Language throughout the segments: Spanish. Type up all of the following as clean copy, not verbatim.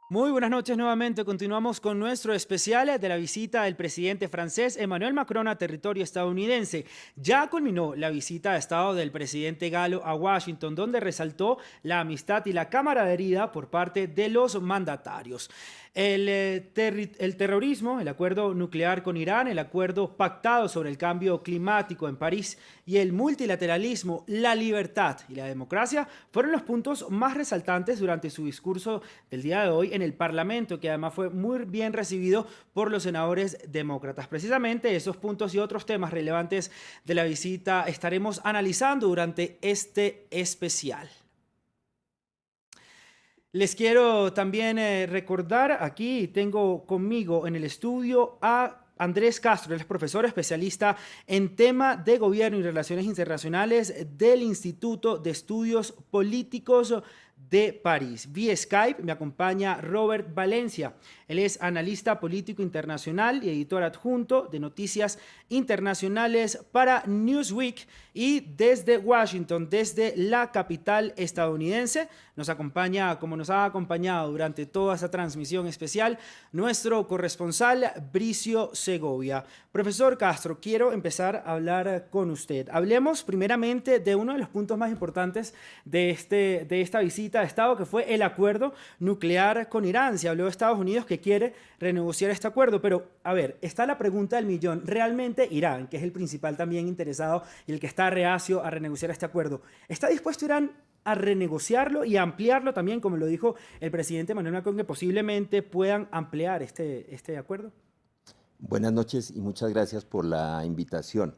Muy buenas noches nuevamente. Continuamos con nuestro especial de la visita del presidente francés Emmanuel Macron a territorio estadounidense. Ya culminó la visita de Estado del presidente galo a Washington, donde resaltó la amistad y la camaradería por parte de los mandatarios. El terrorismo, el acuerdo nuclear con Irán, el acuerdo pactado sobre el cambio climático en París y el multilateralismo, la libertad y la democracia fueron los puntos más resaltantes durante su discurso del día de hoy en el Parlamento, que además fue muy bien recibido por los senadores demócratas. Precisamente esos puntos y otros temas relevantes de la visita estaremos analizando durante este especial. Les quiero también recordar, aquí tengo conmigo en el estudio a Andrés Castro, él es profesor especialista en tema de gobierno y relaciones internacionales del Instituto de Estudios Políticos de París. Vía Skype me acompaña Robert Valencia. Él es analista político internacional y editor adjunto de noticias internacionales para Newsweek. Y desde Washington, desde la capital estadounidense, nos acompaña, como nos ha acompañado durante toda esta transmisión especial, nuestro corresponsal Bricio Segovia. Profesor Castro, quiero empezar a hablar con usted. Hablemos primeramente de uno de los puntos más importantes de esta visita de Estado, que fue el acuerdo nuclear con Irán. Se habló de Estados Unidos que quiere renegociar este acuerdo, pero a ver, está la pregunta del millón. ¿Realmente Irán, que es el principal también interesado y el que está reacio a renegociar este acuerdo, está dispuesto Irán a renegociarlo y a ampliarlo también, como lo dijo el presidente Emmanuel Macron, que posiblemente puedan ampliar este acuerdo? Buenas noches y muchas gracias por la invitación.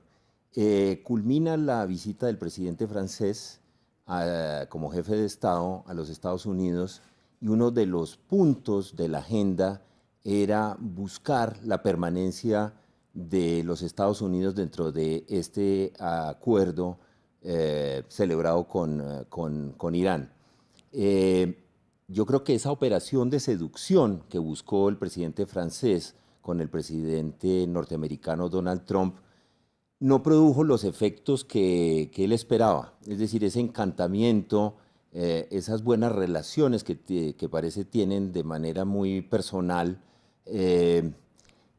Culmina la visita del presidente francés como jefe de Estado a los Estados Unidos y uno de los puntos de la agenda era buscar la permanencia de los Estados Unidos dentro de este acuerdo celebrado con Irán. Yo creo que esa operación de seducción que buscó el presidente francés con el presidente norteamericano Donald Trump no produjo los efectos que él esperaba. Es decir, ese encantamiento, esas buenas relaciones que parece tienen de manera muy personal,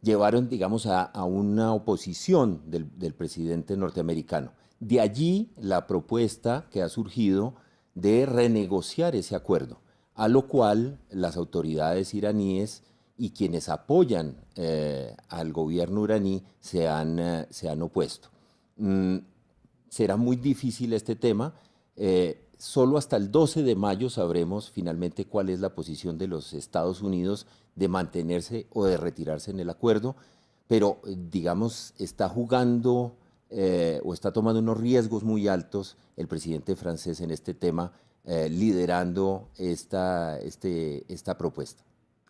llevaron, digamos, a una oposición del presidente norteamericano. De allí la propuesta que ha surgido de renegociar ese acuerdo, a lo cual las autoridades iraníes y quienes apoyan al gobierno iraní se han opuesto. Será muy difícil este tema. Solo hasta el 12 de mayo sabremos finalmente cuál es la posición de los Estados Unidos de mantenerse o de retirarse en el acuerdo, pero digamos está jugando o está tomando unos riesgos muy altos el presidente francés en este tema, liderando esta propuesta.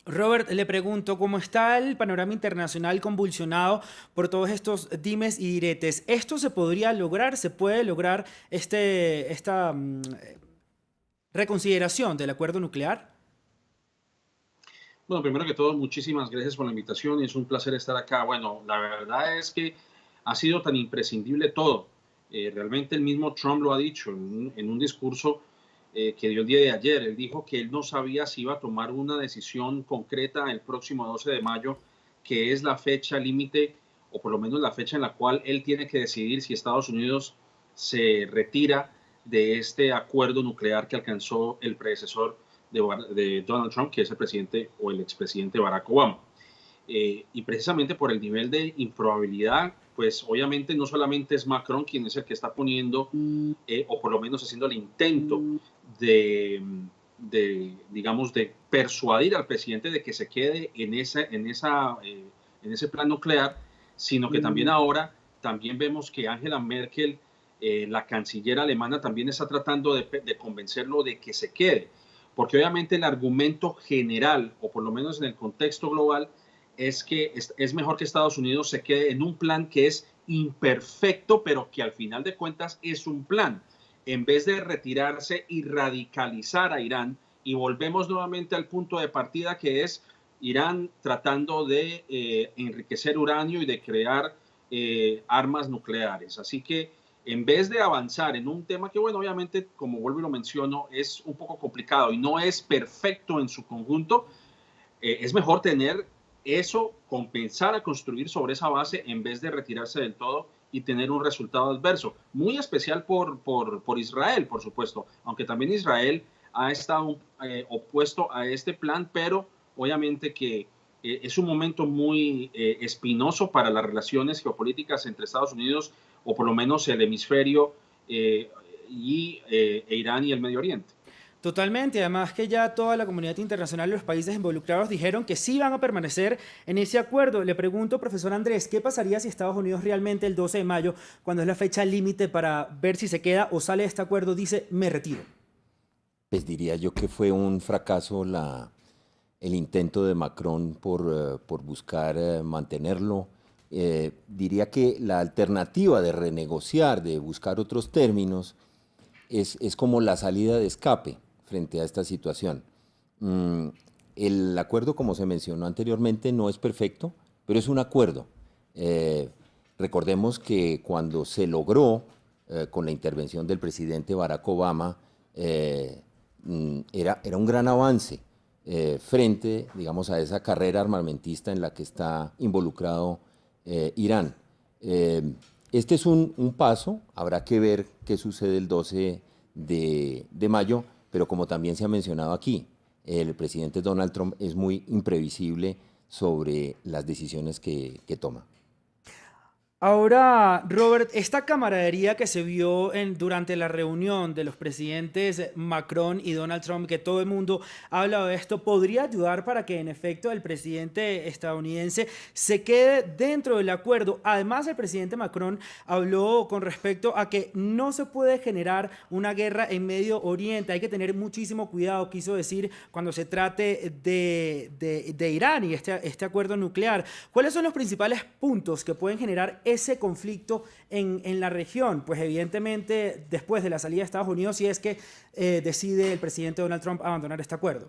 Robert, le pregunto, ¿cómo está el panorama internacional convulsionado por todos estos dimes y diretes? ¿Esto se podría lograr? ¿Se puede lograr esta reconsideración del acuerdo nuclear? Bueno, primero que todo, muchísimas gracias por la invitación. Es un placer estar acá. Bueno, la verdad es que ha sido tan imprescindible todo. Realmente el mismo Trump lo ha dicho en un discurso que dio el día de ayer. Él dijo que él no sabía si iba a tomar una decisión concreta el próximo 12 de mayo, que es la fecha límite, o por lo menos la fecha en la cual él tiene que decidir si Estados Unidos se retira de este acuerdo nuclear que alcanzó el predecesor de Donald Trump, que es el presidente o el expresidente Barack Obama. Y precisamente por el nivel de improbabilidad, pues obviamente no solamente es Macron quien es el que está poniendo, o por lo menos haciendo el intento de, digamos, de persuadir al presidente de que se quede en ese plan nuclear, sino que también ahora también vemos que Angela Merkel, la canciller alemana, también está tratando de convencerlo de que se quede, porque obviamente el argumento general, o por lo menos en el contexto global, es que es mejor que Estados Unidos se quede en un plan que es imperfecto, pero que al final de cuentas es un plan, en vez de retirarse y radicalizar a Irán. Y volvemos nuevamente al punto de partida, que es Irán tratando de enriquecer uranio y de crear armas nucleares. Así que en vez de avanzar en un tema que, bueno, obviamente, como vuelvo y lo menciono, es un poco complicado y no es perfecto en su conjunto, es mejor tener eso, compensar a construir sobre esa base en vez de retirarse del todo y tener un resultado adverso. Muy especial por Israel, por supuesto, aunque también Israel ha estado opuesto a este plan, pero obviamente que es un momento muy espinoso para las relaciones geopolíticas entre Estados Unidos, o por lo menos el hemisferio, e Irán y el Medio Oriente. Totalmente, además que ya toda la comunidad internacional y los países involucrados dijeron que sí van a permanecer en ese acuerdo. Le pregunto, profesor Andrés, ¿qué pasaría si Estados Unidos realmente el 12 de mayo, cuando es la fecha límite para ver si se queda o sale de este acuerdo, dice me retiro? Pues diría yo que fue un fracaso el intento de Macron por buscar mantenerlo. Diría que la alternativa de renegociar, de buscar otros términos, es como la salida de escape frente a esta situación. Mm, el acuerdo, como se mencionó anteriormente, no es perfecto, pero es un acuerdo. Eh, Recordemos que cuando se logró, con la intervención del presidente Barack Obama, era un gran avance frente, digamos, a esa carrera armamentista en la que está involucrado Irán. Este es un paso, habrá que ver qué sucede el 12 de mayo, pero como también se ha mencionado aquí, el presidente Donald Trump es muy imprevisible sobre las decisiones que toma. Ahora, Robert, esta camaradería que se vio durante la reunión de los presidentes Macron y Donald Trump, que todo el mundo ha hablado de esto, podría ayudar para que en efecto el presidente estadounidense se quede dentro del acuerdo. Además, el presidente Macron habló con respecto a que no se puede generar una guerra en Medio Oriente. Hay que tener muchísimo cuidado, quiso decir, cuando se trate de Irán y este acuerdo nuclear. ¿Cuáles son los principales puntos que pueden generar ese conflicto en la región? Pues evidentemente después de la salida de Estados Unidos, si es que decide el presidente Donald Trump abandonar este acuerdo.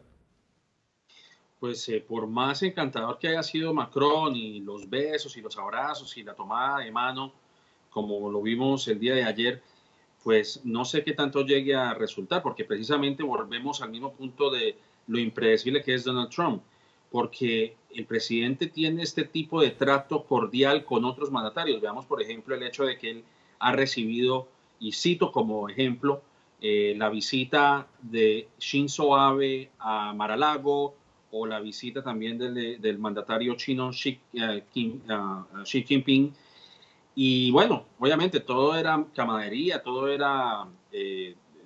Pues por más encantador que haya sido Macron y los besos y los abrazos y la tomada de mano, como lo vimos el día de ayer, pues no sé qué tanto llegue a resultar, porque precisamente volvemos al mismo punto de lo impredecible que es Donald Trump, porque el presidente tiene este tipo de trato cordial con otros mandatarios. Veamos, por ejemplo, el hecho de que él ha recibido, y cito como ejemplo, la visita de Shinzo Abe a Mar-a-Lago, o la visita también del mandatario chino Xi Jinping. Y bueno, obviamente todo era camaradería, todo era,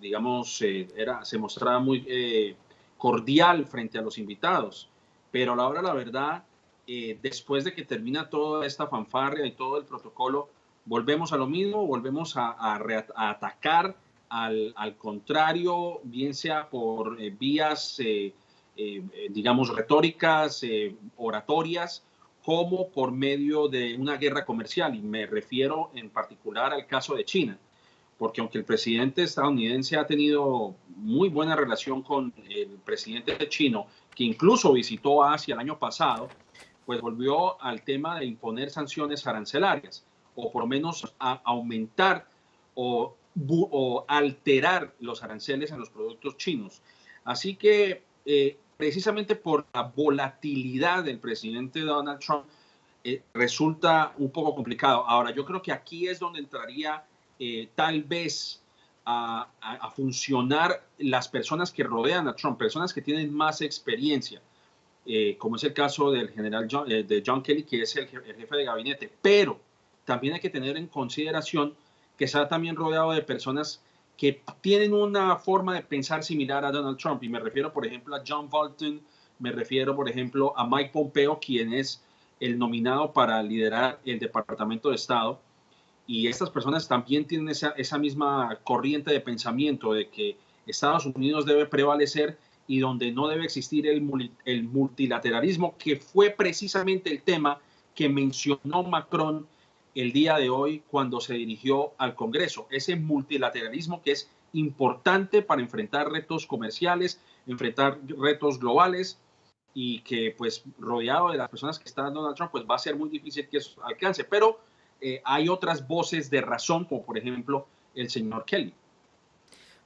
digamos, se mostraba muy cordial frente a los invitados. Pero a la hora de la verdad, después de que termina toda esta fanfarria y todo el protocolo, volvemos a lo mismo, volvemos a atacar al contrario, bien sea por vías, digamos, retóricas, oratorias, como por medio de una guerra comercial. Y me refiero en particular al caso de China, porque aunque el presidente estadounidense ha tenido muy buena relación con el presidente chino, que incluso visitó Asia el año pasado, pues volvió al tema de imponer sanciones arancelarias, o por lo menos a aumentar o alterar los aranceles en los productos chinos. Así que precisamente por la volatilidad del presidente Donald Trump, resulta un poco complicado. Ahora, yo creo que aquí es donde entraría tal vez a funcionar las personas que rodean a Trump, personas que tienen más experiencia, como es el caso del general de John Kelly, que es el jefe de gabinete. Pero también hay que tener en consideración que está también rodeado de personas que tienen una forma de pensar similar a Donald Trump. Y me refiero, por ejemplo, a John Bolton, me refiero, por ejemplo, a Mike Pompeo, quien es el nominado para liderar el Departamento de Estado. Y estas personas también tienen esa misma corriente de pensamiento de que Estados Unidos debe prevalecer y donde no debe existir el multilateralismo, que fue precisamente el tema que mencionó Macron el día de hoy cuando se dirigió al Congreso. Ese multilateralismo que es importante para enfrentar retos comerciales, enfrentar retos globales, y que pues rodeado de las personas que están Donald Trump, pues va a ser muy difícil que eso alcance. Pero hay otras voces de razón, como por ejemplo el señor Kelly.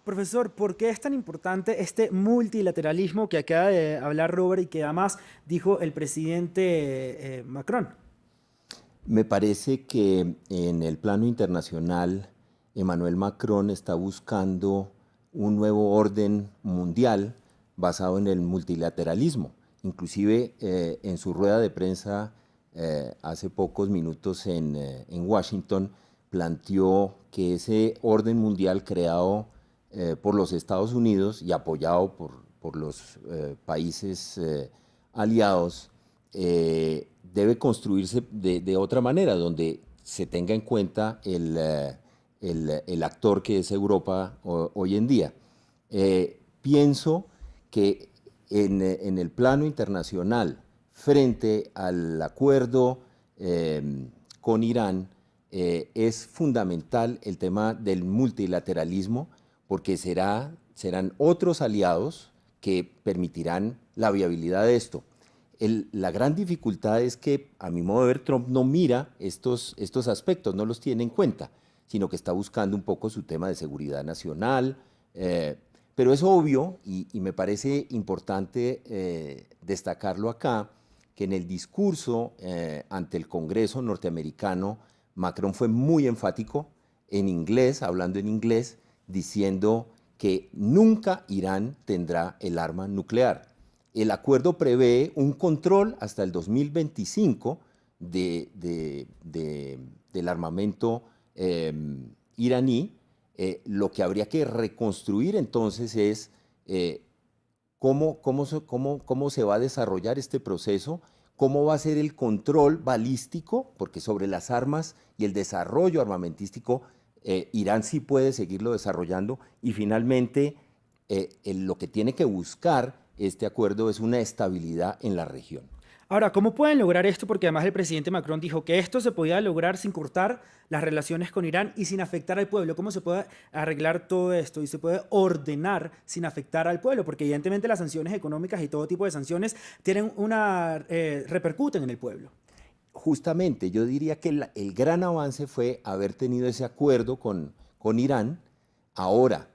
Profesor, ¿por qué es tan importante este multilateralismo que acaba de hablar Robert y que además dijo el presidente Macron? Me parece que en el plano internacional, Emmanuel Macron está buscando un nuevo orden mundial basado en el multilateralismo. Inclusive en su rueda de prensa hace pocos minutos en Washington, planteó que ese orden mundial creado por los Estados Unidos y apoyado por los países aliados debe construirse de otra manera, donde se tenga en cuenta el actor que es Europa hoy en día. Pienso que en el plano internacional, frente al acuerdo con Irán, es fundamental el tema del multilateralismo, porque serán otros aliados que permitirán la viabilidad de esto. La gran dificultad es que, a mi modo de ver, Trump no mira estos aspectos, no los tiene en cuenta, sino que está buscando un poco su tema de seguridad nacional. Pero es obvio, y me parece importante destacarlo acá, que en el discurso ante el Congreso norteamericano, Macron fue muy enfático en inglés, hablando en inglés, diciendo que nunca Irán tendrá el arma nuclear. El acuerdo prevé un control hasta el 2025 del armamento iraní. Lo que habría que reconstruir entonces es cómo se va a desarrollar este proceso, cómo va a ser el control balístico, porque sobre las armas y el desarrollo armamentístico, Irán sí puede seguirlo desarrollando, y finalmente lo que tiene que buscar este acuerdo es una estabilidad en la región. Ahora, ¿cómo pueden lograr esto? Porque además el presidente Macron dijo que esto se podía lograr sin cortar las relaciones con Irán y sin afectar al pueblo. ¿Cómo se puede arreglar todo esto y se puede ordenar sin afectar al pueblo? Porque evidentemente las sanciones económicas y todo tipo de sanciones tienen repercuten en el pueblo. Justamente, yo diría que el gran avance fue haber tenido ese acuerdo con Irán. Ahora,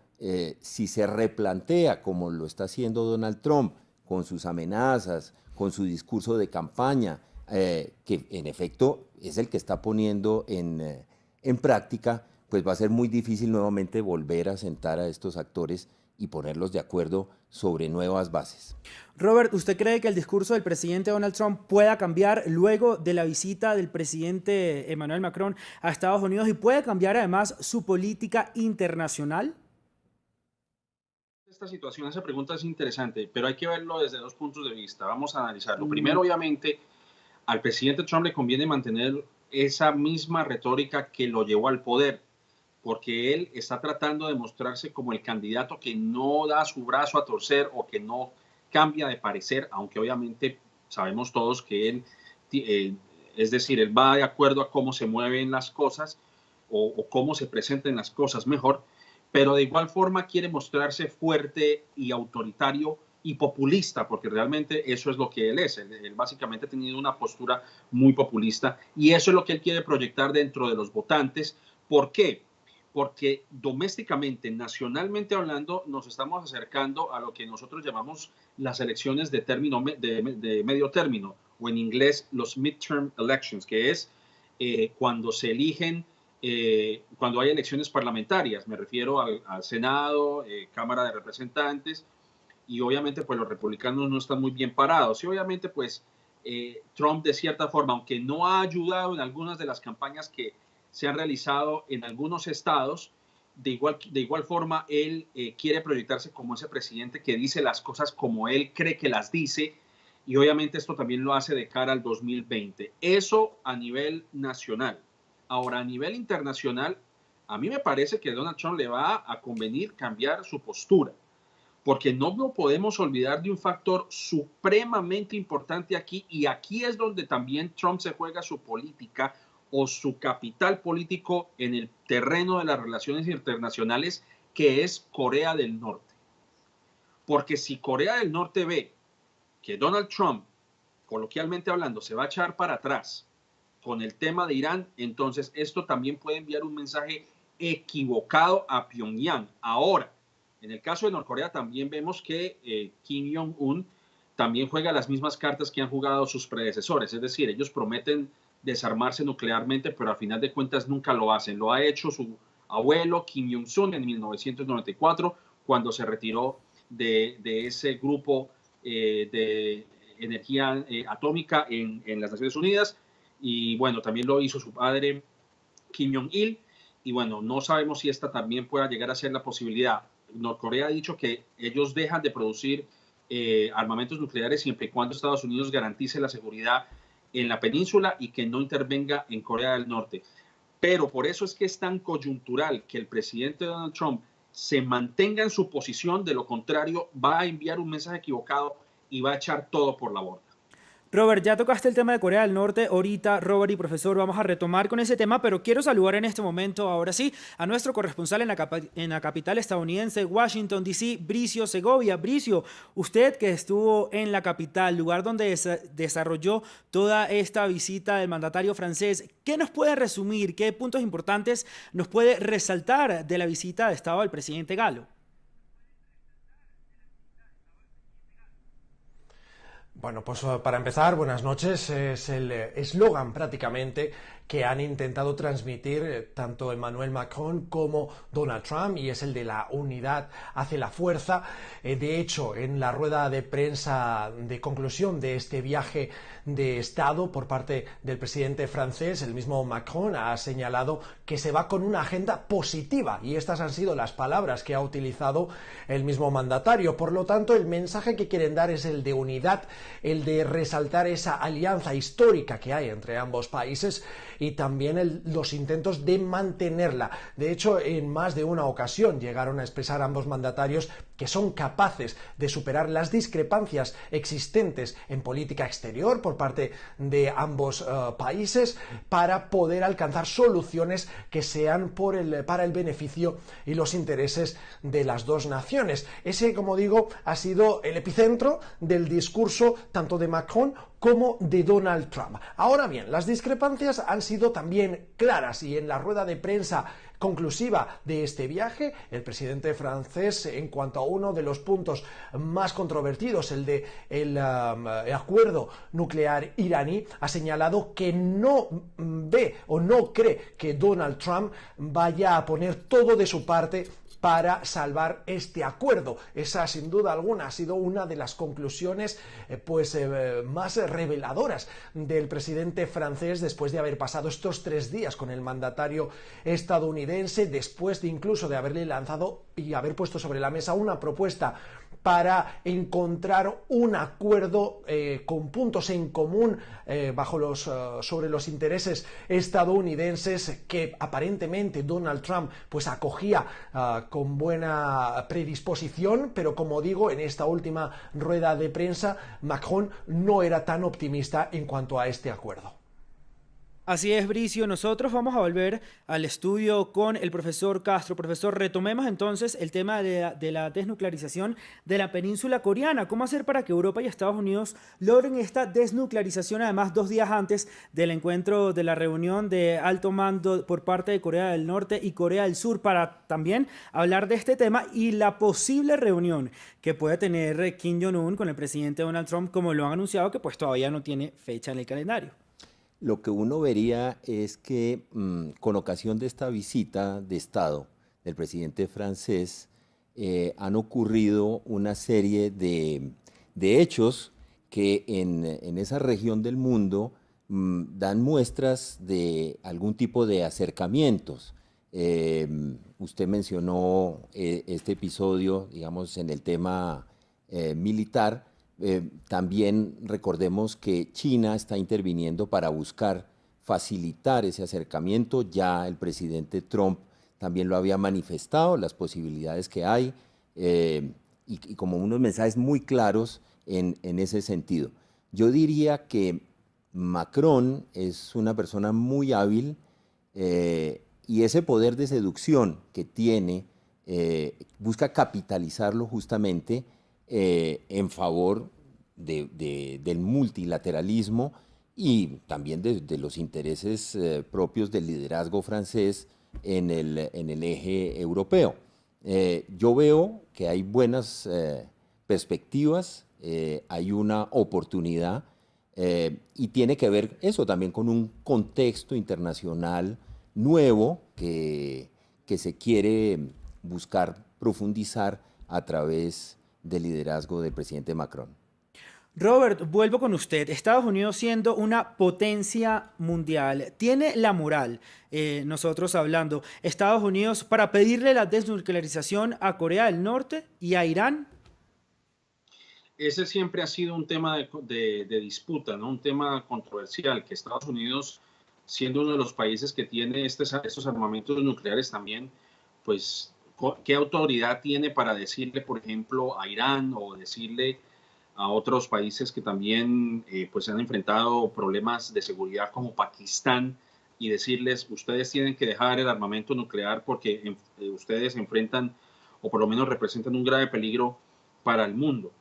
si se replantea, como lo está haciendo Donald Trump, con sus amenazas, con su discurso de campaña, que en efecto es el que está poniendo en práctica, pues va a ser muy difícil nuevamente volver a sentar a estos actores y ponerlos de acuerdo sobre nuevas bases. Robert, ¿usted cree que el discurso del presidente Donald Trump pueda cambiar luego de la visita del presidente Emmanuel Macron a Estados Unidos y puede cambiar además su política internacional? Esta situación, esa pregunta es interesante, pero hay que verlo desde dos puntos de vista. Vamos a analizarlo. Primero, obviamente, al presidente Trump le conviene mantener esa misma retórica que lo llevó al poder, porque él está tratando de mostrarse como el candidato que no da su brazo a torcer o que no cambia de parecer, aunque obviamente sabemos todos que él, es decir, él va de acuerdo a cómo se mueven las cosas o cómo se presenten las cosas mejor, pero de igual forma quiere mostrarse fuerte y autoritario y populista, porque realmente eso es lo que él es. Él básicamente ha tenido una postura muy populista y eso es lo que él quiere proyectar dentro de los votantes. ¿Por qué? Porque domésticamente, nacionalmente hablando, nos estamos acercando a lo que nosotros llamamos las elecciones de medio término, o en inglés los midterm elections, que es cuando se eligen cuando hay elecciones parlamentarias, me refiero al Senado, Cámara de Representantes, y obviamente pues los republicanos no están muy bien parados. Y obviamente pues Trump de cierta forma, aunque no ha ayudado en algunas de las campañas que se han realizado en algunos estados, de igual forma él quiere proyectarse como ese presidente que dice las cosas como él cree que las dice, y obviamente esto también lo hace de cara al 2020. Eso a nivel nacional. Ahora, a nivel internacional, a mí me parece que Donald Trump le va a convenir cambiar su postura, porque no nos podemos olvidar de un factor supremamente importante aquí, y aquí es donde también Trump se juega su política o su capital político en el terreno de las relaciones internacionales, que es Corea del Norte. Porque si Corea del Norte ve que Donald Trump, coloquialmente hablando, se va a echar para atrás con el tema de Irán, entonces esto también puede enviar un mensaje equivocado a Pyongyang. Ahora, En el caso de Norcorea también vemos que Kim Jong-un también juega las mismas cartas que han jugado sus predecesores, es decir, ellos prometen desarmarse nuclearmente, pero al final de cuentas nunca lo hacen. Lo ha hecho su abuelo Kim Jong-un en 1994, cuando se retiró de ese grupo de energía atómica en las Naciones Unidas, y bueno, también lo hizo su padre Kim Jong-il, y bueno, no sabemos si esta también pueda llegar a ser la posibilidad. Norcorea ha dicho que ellos dejan de producir armamentos nucleares siempre y cuando Estados Unidos garantice la seguridad en la península y que no intervenga en Corea del Norte. Pero por eso es que es tan coyuntural que el presidente Donald Trump se mantenga en su posición, de lo contrario va a enviar un mensaje equivocado y va a echar todo por la borda. Robert, ya tocaste el tema de Corea del Norte. Ahorita, Robert y profesor, vamos a retomar con ese tema, pero quiero saludar en este momento, ahora sí, a nuestro corresponsal en la capital estadounidense, Washington, D.C., Bricio Segovia. Bricio, usted que estuvo en la capital, lugar donde desarrolló toda esta visita del mandatario francés, ¿qué nos puede resumir? ¿Qué puntos importantes nos puede resaltar de la visita de Estado del presidente galo? Bueno, pues para empezar, buenas noches. Es el eslogan prácticamente que han intentado transmitir tanto Emmanuel Macron como Donald Trump, y es el de la unidad hace la fuerza. De hecho, en la rueda de prensa de conclusión de este viaje de Estado por parte del presidente francés, el mismo Macron ha señalado que se va con una agenda positiva, y estas han sido las palabras que ha utilizado el mismo mandatario. Por lo tanto, el mensaje que quieren dar es el de unidad, el de resaltar esa alianza histórica que hay entre ambos países, y también los intentos de mantenerla. De hecho, en más de una ocasión llegaron a expresar ambos mandatarios que son capaces de superar las discrepancias existentes en política exterior por parte de ambos países, para poder alcanzar soluciones que sean para el beneficio y los intereses de las dos naciones. Ese, como digo, ha sido el epicentro del discurso tanto de Macron como de Donald Trump. Ahora bien, las discrepancias han sido también claras, y en la rueda de prensa conclusiva de este viaje, el presidente francés, en cuanto a uno de los puntos más controvertidos, el de el acuerdo nuclear iraní, ha señalado que no ve o no cree que Donald Trump vaya a poner todo de su parte para salvar este acuerdo. Esa, sin duda alguna, ha sido una de las conclusiones más reveladoras del presidente francés, después de haber pasado estos 3 días con el mandatario estadounidense, después de incluso de haberle lanzado y haber puesto sobre la mesa una propuesta para encontrar un acuerdo con puntos en común sobre los intereses estadounidenses, que aparentemente Donald Trump pues acogía con buena predisposición, pero como digo, en esta última rueda de prensa Macron no era tan optimista en cuanto a este acuerdo. Así es, Bricio. Nosotros vamos a volver al estudio con el profesor Castro. Profesor, retomemos entonces el tema de la desnuclearización de la península coreana. ¿Cómo hacer para que Europa y Estados Unidos logren esta desnuclearización, además 2 días antes del encuentro de la reunión de alto mando por parte de Corea del Norte y Corea del Sur, para también hablar de este tema y la posible reunión que puede tener Kim Jong-un con el presidente Donald Trump, como lo han anunciado, que pues todavía no tiene fecha en el calendario? Lo que uno vería es que con ocasión de esta visita de Estado del presidente francés han ocurrido una serie de hechos que en esa región del mundo dan muestras de algún tipo de acercamientos. Usted mencionó este episodio, digamos, en el tema militar. También recordemos que China está interviniendo para buscar facilitar ese acercamiento. Ya el presidente Trump también lo había manifestado, las posibilidades que hay, y como unos mensajes muy claros en ese sentido. Yo diría que Macron es una persona muy hábil, y ese poder de seducción que tiene busca capitalizarlo justamente en favor del multilateralismo y también de los intereses propios del liderazgo francés en el eje europeo. Yo veo que hay buenas perspectivas, hay una oportunidad y tiene que ver eso también con un contexto internacional nuevo que se quiere buscar profundizar a través del liderazgo del presidente Macron. Robert, vuelvo con usted. Estados Unidos siendo una potencia mundial, ¿tiene la moral, nosotros hablando, Estados Unidos para pedirle la desnuclearización a Corea del Norte y a Irán? Ese siempre ha sido un tema de disputa, ¿no? Un tema controversial, que Estados Unidos, siendo uno de los países que tiene estos armamentos nucleares también, pues, ¿qué autoridad tiene para decirle, por ejemplo, a Irán o decirle a otros países que también pues han enfrentado problemas de seguridad como Pakistán y decirles, ustedes tienen que dejar el armamento nuclear porque ustedes enfrentan o por lo menos representan un grave peligro para el mundo?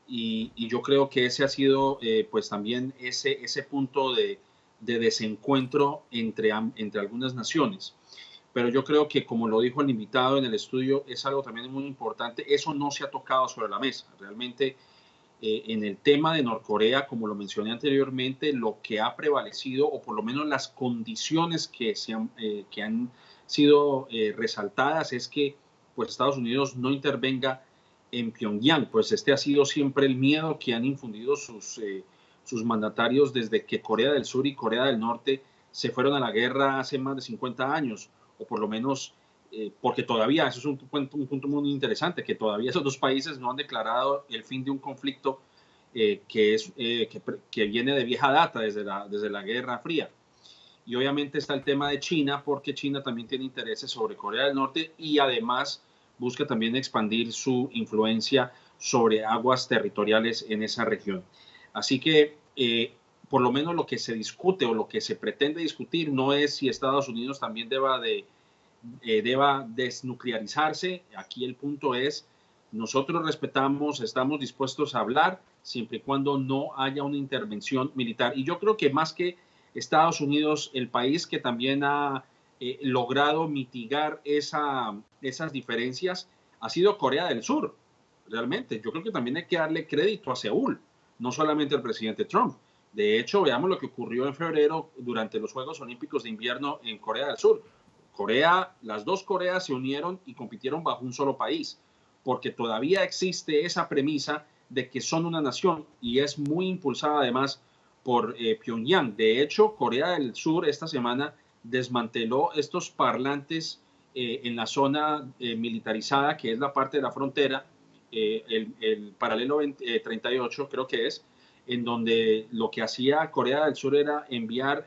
Y yo creo que ese ha sido pues también ese punto de desencuentro entre algunas naciones. Pero yo creo que, como lo dijo el invitado en el estudio, es algo también muy importante. Eso no se ha tocado sobre la mesa. Realmente, en el tema de Norcorea, como lo mencioné anteriormente, lo que ha prevalecido, o por lo menos las condiciones que han sido resaltadas, es que pues, Estados Unidos no intervenga en Pyongyang. Pues este ha sido siempre el miedo que han infundido sus mandatarios desde que Corea del Sur y Corea del Norte se fueron a la guerra hace más de 50 años, o por lo menos porque todavía, eso es un punto muy interesante, que todavía esos dos países no han declarado el fin de un conflicto que viene de vieja data, desde la Guerra Fría. Y obviamente está el tema de China, porque China también tiene intereses sobre Corea del Norte y además busca también expandir su influencia sobre aguas territoriales en esa región. Así que por lo menos lo que se discute o lo que se pretende discutir no es si Estados Unidos también deba desnuclearizarse. Aquí el punto es, nosotros respetamos, estamos dispuestos a hablar siempre y cuando no haya una intervención militar. Y yo creo que más que Estados Unidos, el país que también ha logrado mitigar esas diferencias ha sido Corea del Sur. Realmente, yo creo que también hay que darle crédito a Seúl, no solamente al presidente Trump. De hecho, veamos lo que ocurrió en febrero durante los Juegos Olímpicos de Invierno en Corea del Sur. Las dos Coreas se unieron y compitieron bajo un solo país, porque todavía existe esa premisa de que son una nación y es muy impulsada además por Pyongyang. De hecho, Corea del Sur esta semana desmanteló estos parlantes en la zona militarizada, que es la parte de la frontera, el paralelo 38 creo que es, en donde lo que hacía Corea del Sur era enviar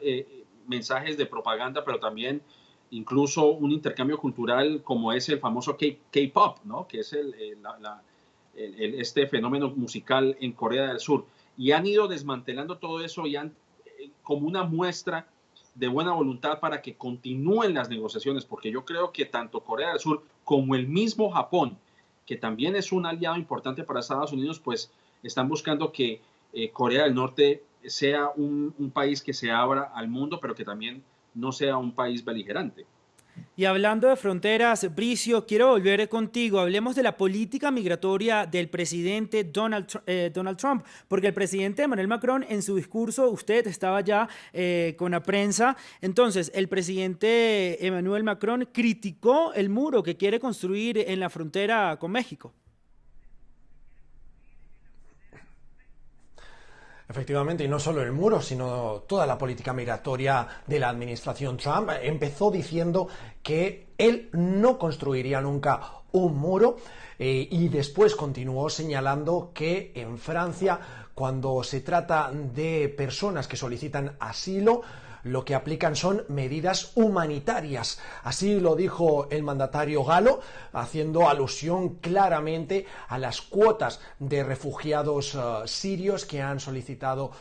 mensajes de propaganda, pero también incluso un intercambio cultural como es el famoso K-pop, ¿no? Que es este fenómeno musical en Corea del Sur. Y han ido desmantelando todo eso y como una muestra de buena voluntad para que continúen las negociaciones, porque yo creo que tanto Corea del Sur como el mismo Japón, que también es un aliado importante para Estados Unidos, pues están buscando que Corea del Norte sea un país que se abra al mundo, pero que también no sea un país beligerante. Y hablando de fronteras, Bricio, quiero volver contigo. Hablemos de la política migratoria del presidente Donald Trump, porque el presidente Emmanuel Macron, en su discurso, usted estaba ya con la prensa. Entonces, el presidente Emmanuel Macron criticó el muro que quiere construir en la frontera con México. Efectivamente, y no solo el muro, sino toda la política migratoria de la administración Trump. Empezó diciendo que él no construiría nunca un muro y después continuó señalando que en Francia, cuando se trata de personas que solicitan asilo, lo que aplican son medidas humanitarias. Así lo dijo el mandatario galo, haciendo alusión claramente a las cuotas de refugiados sirios que han solicitado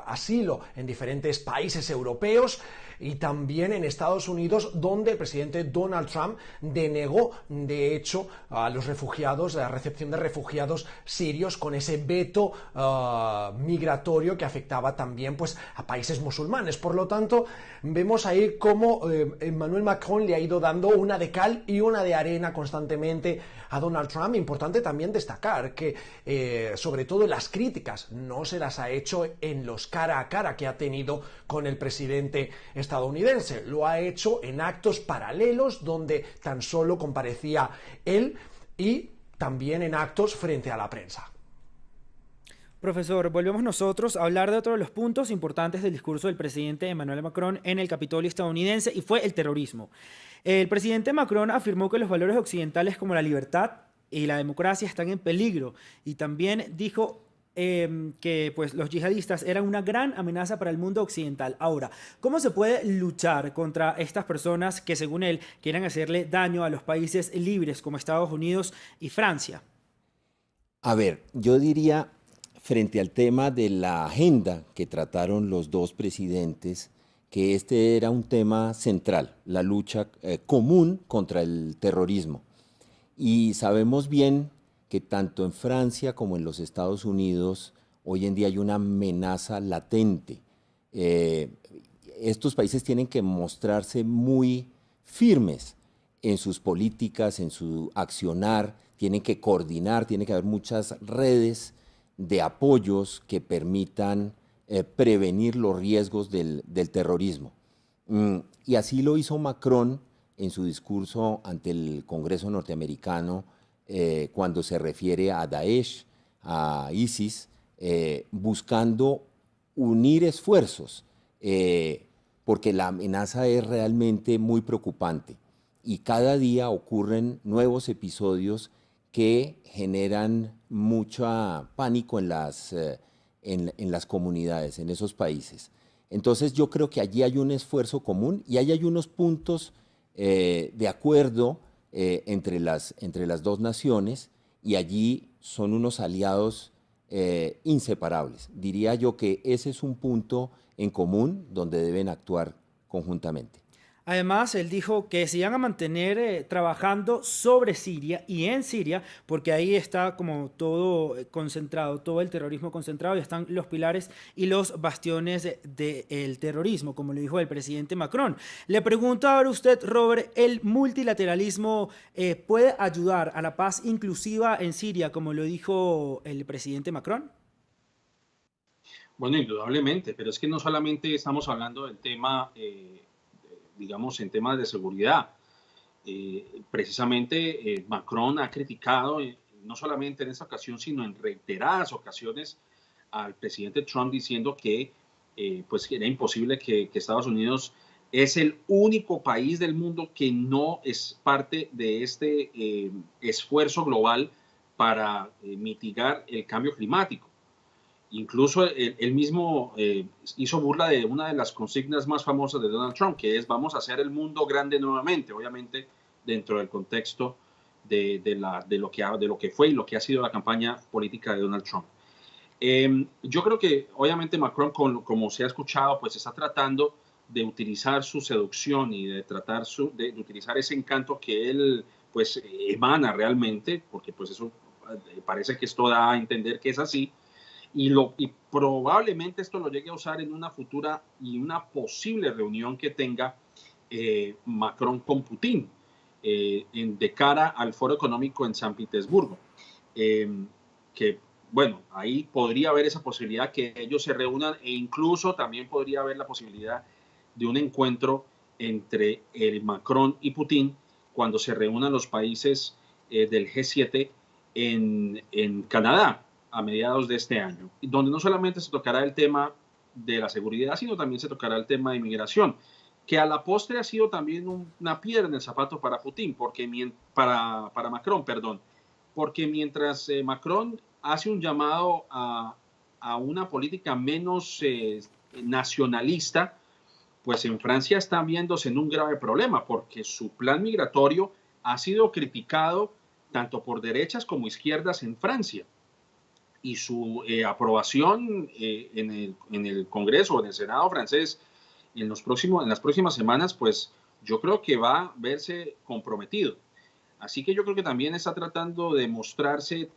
asilo en diferentes países europeos y también en Estados Unidos, donde el presidente Donald Trump denegó, de hecho, a los refugiados, la recepción de refugiados sirios con ese veto migratorio que afectaba también pues, a países musulmanes. musulmanes. Por lo tanto, vemos ahí cómo Emmanuel Macron le ha ido dando una de cal y una de arena constantemente a Donald Trump. Importante también destacar que, sobre todo las críticas, no se las ha hecho en los cara a cara que ha tenido con el presidente estadounidense. Lo ha hecho en actos paralelos donde tan solo comparecía él y también en actos frente a la prensa. Profesor, volvemos nosotros a hablar de otro de los puntos importantes del discurso del presidente Emmanuel Macron en el Capitolio estadounidense, y fue el terrorismo. El presidente Macron afirmó que los valores occidentales como la libertad y la democracia están en peligro, y también dijo que pues, los yihadistas eran una gran amenaza para el mundo occidental. Ahora, ¿cómo se puede luchar contra estas personas que, según él, quieran hacerle daño a los países libres como Estados Unidos y Francia? A ver, yo diría, frente al tema de la agenda que trataron los dos presidentes, que este era un tema central, la lucha común contra el terrorismo. Y sabemos bien que tanto en Francia como en los Estados Unidos hoy en día hay una amenaza latente. Estos países tienen que mostrarse muy firmes en sus políticas, en su accionar, tienen que coordinar, tiene que haber muchas redes de apoyos que permitan prevenir los riesgos del terrorismo. Y así lo hizo Macron en su discurso ante el Congreso norteamericano cuando se refiere a Daesh, a ISIS, buscando unir esfuerzos, porque la amenaza es realmente muy preocupante y cada día ocurren nuevos episodios que generan mucho pánico en las comunidades, en esos países. Entonces yo creo que allí hay un esfuerzo común y ahí hay unos puntos de acuerdo entre las dos naciones, y allí son unos aliados inseparables. Diría yo que ese es un punto en común donde deben actuar conjuntamente. Además, él dijo que se iban a mantener trabajando sobre Siria y en Siria, porque ahí está como todo concentrado, todo el terrorismo concentrado, y están los pilares y los bastiones del terrorismo, como le dijo el presidente Macron. Le pregunto ahora usted, Robert, ¿el multilateralismo puede ayudar a la paz inclusiva en Siria, como lo dijo el presidente Macron? Bueno, indudablemente, pero es que no solamente estamos hablando del tema digamos, en temas de seguridad. Precisamente Macron ha criticado, no solamente en esta ocasión, sino en reiteradas ocasiones, al presidente Trump diciendo que pues era imposible que Estados Unidos es el único país del mundo que no es parte de este esfuerzo global para mitigar el cambio climático. Incluso él mismo hizo burla de una de las consignas más famosas de Donald Trump, que es vamos a hacer el mundo grande nuevamente, obviamente dentro del contexto de lo que fue y lo que ha sido la campaña política de Donald Trump. Yo creo que obviamente Macron, como se ha escuchado, pues está tratando de utilizar su seducción y de tratar de utilizar ese encanto que él pues emana realmente, porque pues eso parece que esto da a entender que es así. Y probablemente esto lo llegue a usar en una futura y una posible reunión que tenga Macron con Putin de cara al Foro Económico en San Petersburgo. Que, bueno, ahí podría haber esa posibilidad que ellos se reúnan, e incluso también podría haber la posibilidad de un encuentro entre Macron y Putin cuando se reúnan los países del G7 en Canadá a mediados de este año, donde no solamente se tocará el tema de la seguridad, sino también se tocará el tema de inmigración, que a la postre ha sido también una piedra en el zapato para Putin, para Macron, perdón, porque mientras Macron hace un llamado a una política menos nacionalista, pues en Francia están viéndose en un grave problema, porque su plan migratorio ha sido criticado tanto por derechas como izquierdas en Francia. Y su aprobación en el Congreso o en el Senado francés en las próximas semanas, pues yo creo que va a verse comprometido. Así que yo creo que también está tratando de mostrarse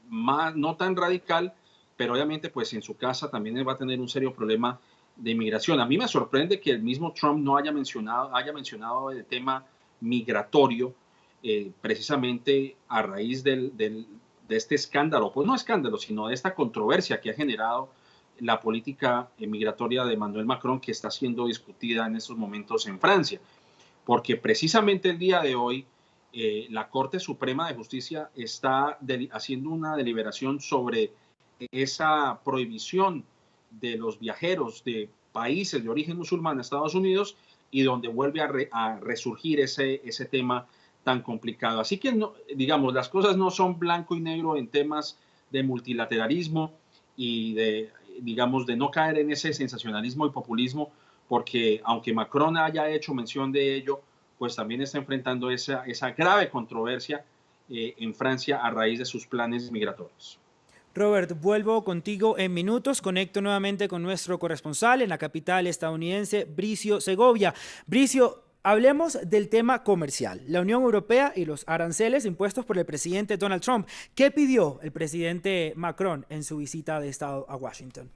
no tan radical, pero obviamente pues en su casa también va a tener un serio problema inmigración. A mí me sorprende que el mismo Trump no haya mencionado el tema migratorio, precisamente a raíz de este escándalo, pues no escándalo, sino de esta controversia que ha generado la política migratoria de Emmanuel Macron, que está siendo discutida en estos momentos en Francia. Porque precisamente el día de hoy la Corte Suprema de Justicia está haciendo una deliberación sobre esa prohibición de los viajeros de países de origen musulmán a Estados Unidos, y donde vuelve a resurgir ese tema tan complicado. Así que, no, digamos, las cosas no son blanco y negro en temas de multilateralismo y digamos, de no caer en ese sensacionalismo y populismo, porque aunque Macron haya hecho mención de ello, pues también está enfrentando esa grave controversia en Francia a raíz de sus planes migratorios. Robert, vuelvo contigo en minutos. Conecto nuevamente con nuestro corresponsal en la capital estadounidense, Bricio Segovia. Bricio, hablemos del tema comercial. La Unión Europea y los aranceles impuestos por el presidente Donald Trump. ¿Qué pidió el presidente Macron en su visita de Estado a Washington?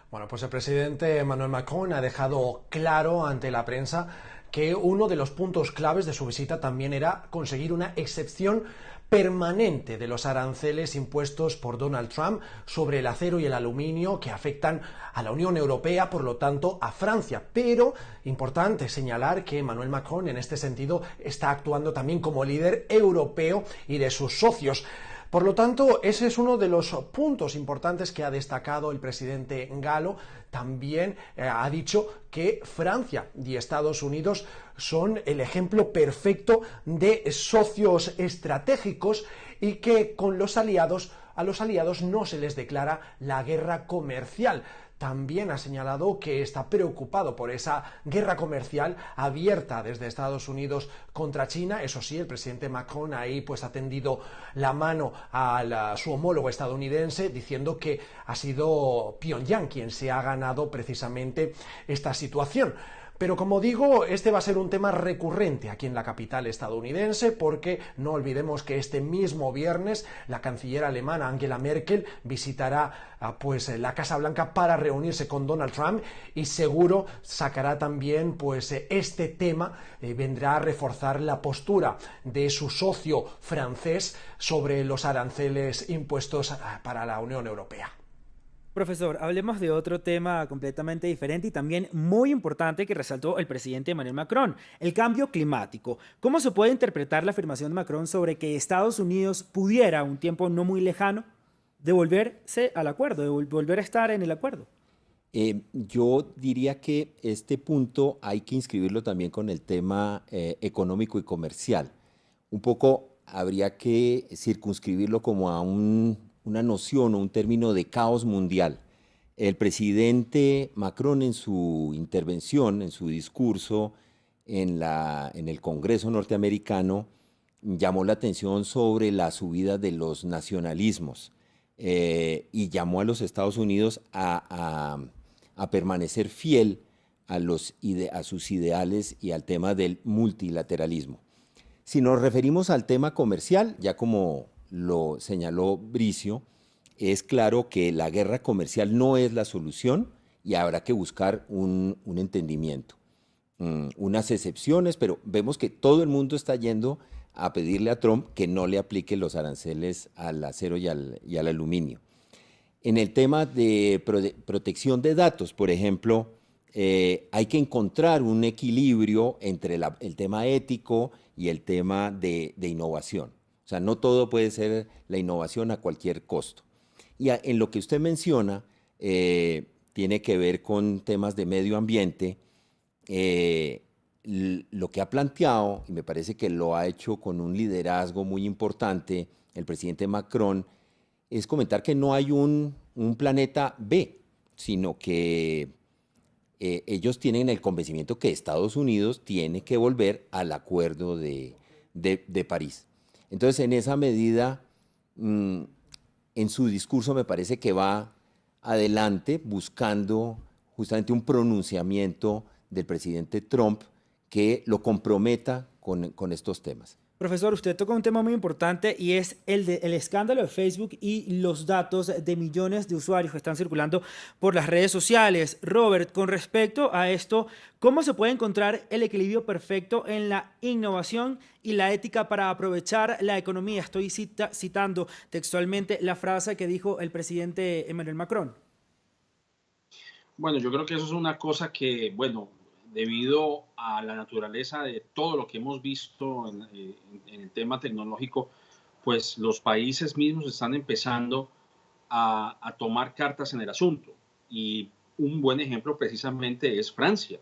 Bueno, pues el presidente Emmanuel Macron ha dejado claro ante la prensa que uno de los puntos claves de su visita también era conseguir una excepción permanente de los aranceles impuestos por Donald Trump sobre el acero y el aluminio que afectan a la Unión Europea, por lo tanto a Francia. Pero importante señalar que Emmanuel Macron en este sentido está actuando también como líder europeo y de sus socios. Por lo tanto, ese es uno de los puntos importantes que ha destacado el presidente galo. También ha dicho que Francia y Estados Unidos son el ejemplo perfecto de socios estratégicos y que con a los aliados no se les declara la guerra comercial. También ha señalado que está preocupado por esa guerra comercial abierta desde Estados Unidos contra China. Eso sí, el presidente Macron ahí pues ha tendido la mano a su homólogo estadounidense, diciendo que ha sido Pyongyang quien se ha ganado precisamente esta situación. Pero como digo, este va a ser un tema recurrente aquí en la capital estadounidense, porque no olvidemos que este mismo viernes la canciller alemana Angela Merkel visitará pues la Casa Blanca para reunirse con Donald Trump, y seguro sacará también pues este tema, vendrá a reforzar la postura de su socio francés sobre los aranceles impuestos para la Unión Europea. Profesor, hablemos de otro tema completamente diferente y también muy importante que resaltó el presidente Emmanuel Macron, el cambio climático. ¿Cómo se puede interpretar la afirmación de Macron sobre que Estados Unidos pudiera, un tiempo no muy lejano, devolverse al acuerdo, de volver a estar en el acuerdo? Yo diría que este punto hay que inscribirlo también con el tema económico y comercial. Un poco habría que circunscribirlo como a una noción o un término de caos mundial. El presidente Macron en su intervención, en su discurso en el Congreso norteamericano, llamó la atención sobre la subida de los nacionalismos y llamó a los Estados Unidos a permanecer fiel a sus ideales y al tema del multilateralismo. Si nos referimos al tema comercial, ya como lo señaló Bricio, es claro que la guerra comercial no es la solución y habrá que buscar un entendimiento. Unas excepciones, pero vemos que todo el mundo está yendo a pedirle a Trump que no le aplique los aranceles al acero y al aluminio. En el tema de protección de datos, por ejemplo, hay que encontrar un equilibrio entre el tema ético y el tema de innovación. O sea, no todo puede ser la innovación a cualquier costo. Y en lo que usted menciona, tiene que ver con temas de medio ambiente. Lo que ha planteado, y me parece que lo ha hecho con un liderazgo muy importante, el presidente Macron, es comentar que no hay un planeta B, sino que ellos tienen el convencimiento que Estados Unidos tiene que volver al Acuerdo de París. Entonces, en esa medida, en su discurso me parece que va adelante buscando justamente un pronunciamiento del presidente Trump que lo comprometa con estos temas. Profesor, usted toca un tema muy importante y es el escándalo de Facebook y los datos de millones de usuarios que están circulando por las redes sociales. Robert, con respecto a esto, ¿cómo se puede encontrar el equilibrio perfecto en la innovación y la ética para aprovechar la economía? Estoy citando textualmente la frase que dijo el presidente Emmanuel Macron. Bueno, yo creo que eso es una cosa que, bueno, debido a la naturaleza de todo lo que hemos visto en el tema tecnológico, pues los países mismos están empezando a tomar cartas en el asunto. Y un buen ejemplo precisamente es Francia,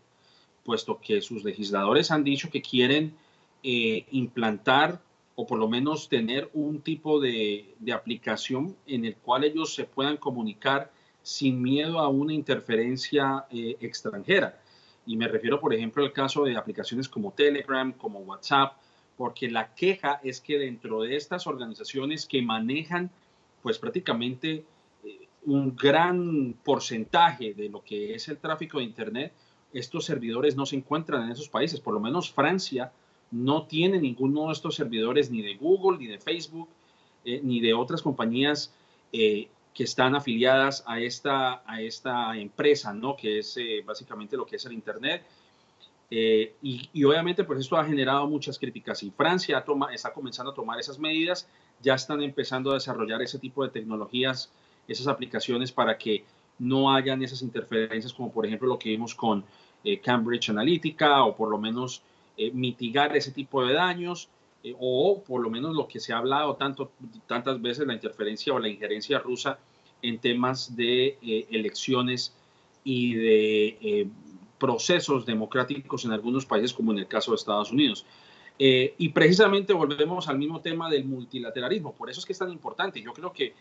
puesto que sus legisladores han dicho que quieren implantar o por lo menos tener un tipo de aplicación en el cual ellos se puedan comunicar sin miedo a una interferencia extranjera. Y me refiero, por ejemplo, al caso de aplicaciones como Telegram, como WhatsApp, porque la queja es que dentro de estas organizaciones que manejan, pues prácticamente un gran porcentaje de lo que es el tráfico de Internet, estos servidores no se encuentran en esos países. Por lo menos Francia no tiene ninguno de estos servidores, ni de Google, ni de Facebook, ni de otras compañías que están afiliadas a esta empresa, ¿no? Que es básicamente lo que es el Internet. Y obviamente pues esto ha generado muchas críticas y Francia está comenzando a tomar esas medidas, ya están empezando a desarrollar ese tipo de tecnologías, esas aplicaciones para que no hayan esas interferencias como por ejemplo lo que vimos con Cambridge Analytica o por lo menos mitigar ese tipo de daños o por lo menos lo que se ha hablado tantas veces, la interferencia o la injerencia rusa en temas de elecciones y de procesos democráticos en algunos países como en el caso de Estados Unidos. Y precisamente volvemos al mismo tema del multilateralismo, por eso es que es tan importante. Yo creo que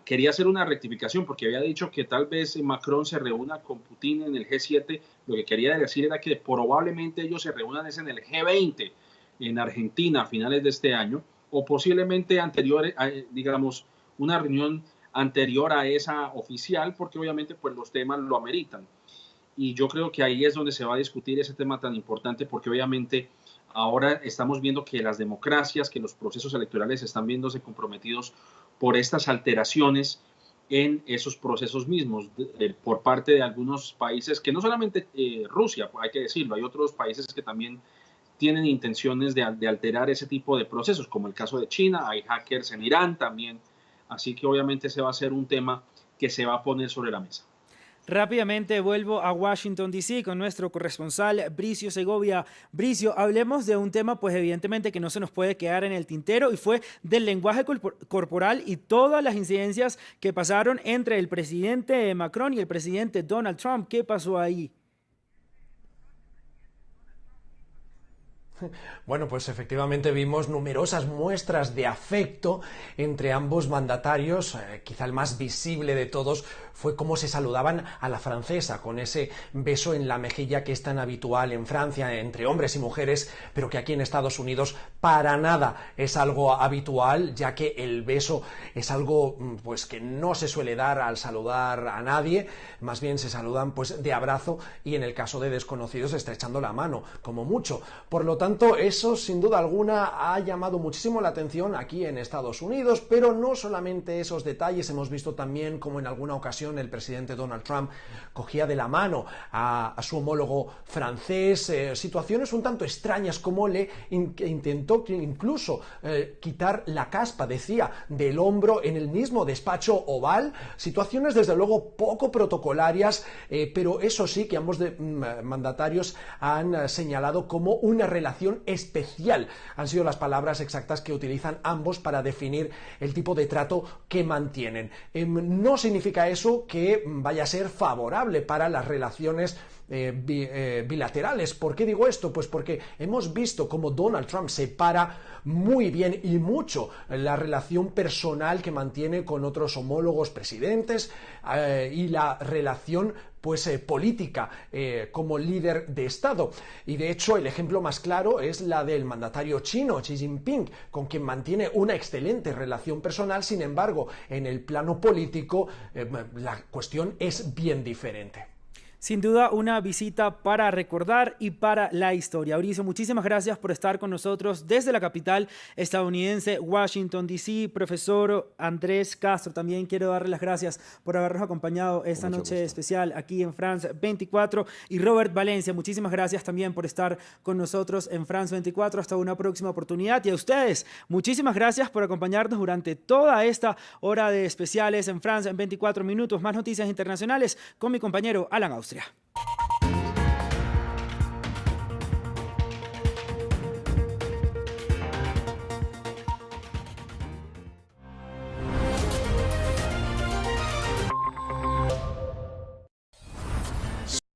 quería hacer una rectificación porque había dicho que tal vez Macron se reúna con Putin en el G7, lo que quería decir era que probablemente ellos se reúnan es en el G20 en Argentina a finales de este año o posiblemente anterior, digamos, una reunión anterior a esa oficial porque obviamente pues los temas lo ameritan. Y yo creo que ahí es donde se va a discutir ese tema tan importante porque obviamente ahora estamos viendo que las democracias, que los procesos electorales están viéndose comprometidos por estas alteraciones en esos procesos mismos por parte de algunos países, que no solamente Rusia, hay que decirlo, hay otros países que también tienen intenciones de alterar ese tipo de procesos, como el caso de China, hay hackers en Irán también, así que obviamente ese va a ser un tema que se va a poner sobre la mesa. Rápidamente vuelvo a Washington, D.C. con nuestro corresponsal Bricio Segovia. Bricio, hablemos de un tema, pues evidentemente que no se nos puede quedar en el tintero y fue del lenguaje corporal y todas las incidencias que pasaron entre el presidente Macron y el presidente Donald Trump. ¿Qué pasó ahí? Bueno, pues efectivamente vimos numerosas muestras de afecto entre ambos mandatarios. Quizá el más visible de todos fue cómo se saludaban a la francesa, con ese beso en la mejilla que es tan habitual en Francia entre hombres y mujeres, pero que aquí en Estados Unidos para nada es algo habitual, ya que el beso es algo pues que no se suele dar al saludar a nadie, más bien se saludan pues de abrazo y en el caso de desconocidos estrechando la mano, como mucho. Por lo tanto, eso sin duda alguna ha llamado muchísimo la atención aquí en Estados Unidos, pero no solamente esos detalles, hemos visto también como en alguna ocasión el presidente Donald Trump cogía de la mano a su homólogo francés, situaciones un tanto extrañas como le intentó incluso quitar la caspa, decía, del hombro en el mismo despacho oval, situaciones desde luego poco protocolarias, pero eso sí que ambos mandatarios han señalado como una relación especial. Han sido las palabras exactas que utilizan ambos para definir el tipo de trato que mantienen. No significa eso que vaya a ser favorable para las relaciones bilaterales. ¿Por qué digo esto? Pues porque hemos visto cómo Donald Trump separa muy bien y mucho la relación personal que mantiene con otros homólogos presidentes y la relación pues política como líder de Estado. Y de hecho el ejemplo más claro es la del mandatario chino Xi Jinping, con quien mantiene una excelente relación personal. Sin embargo, en el plano político la cuestión es bien diferente. Sin duda, una visita para recordar y para la historia. Mauricio, muchísimas gracias por estar con nosotros desde la capital estadounidense, Washington, D.C. Profesor Andrés Castro, también quiero darle las gracias por habernos acompañado esta noche especial aquí en France 24. Y Robert Valencia, muchísimas gracias también por estar con nosotros en France 24. Hasta una próxima oportunidad. Y a ustedes, muchísimas gracias por acompañarnos durante toda esta hora de especiales en France en 24 minutos. Más noticias internacionales con mi compañero Alan Austria.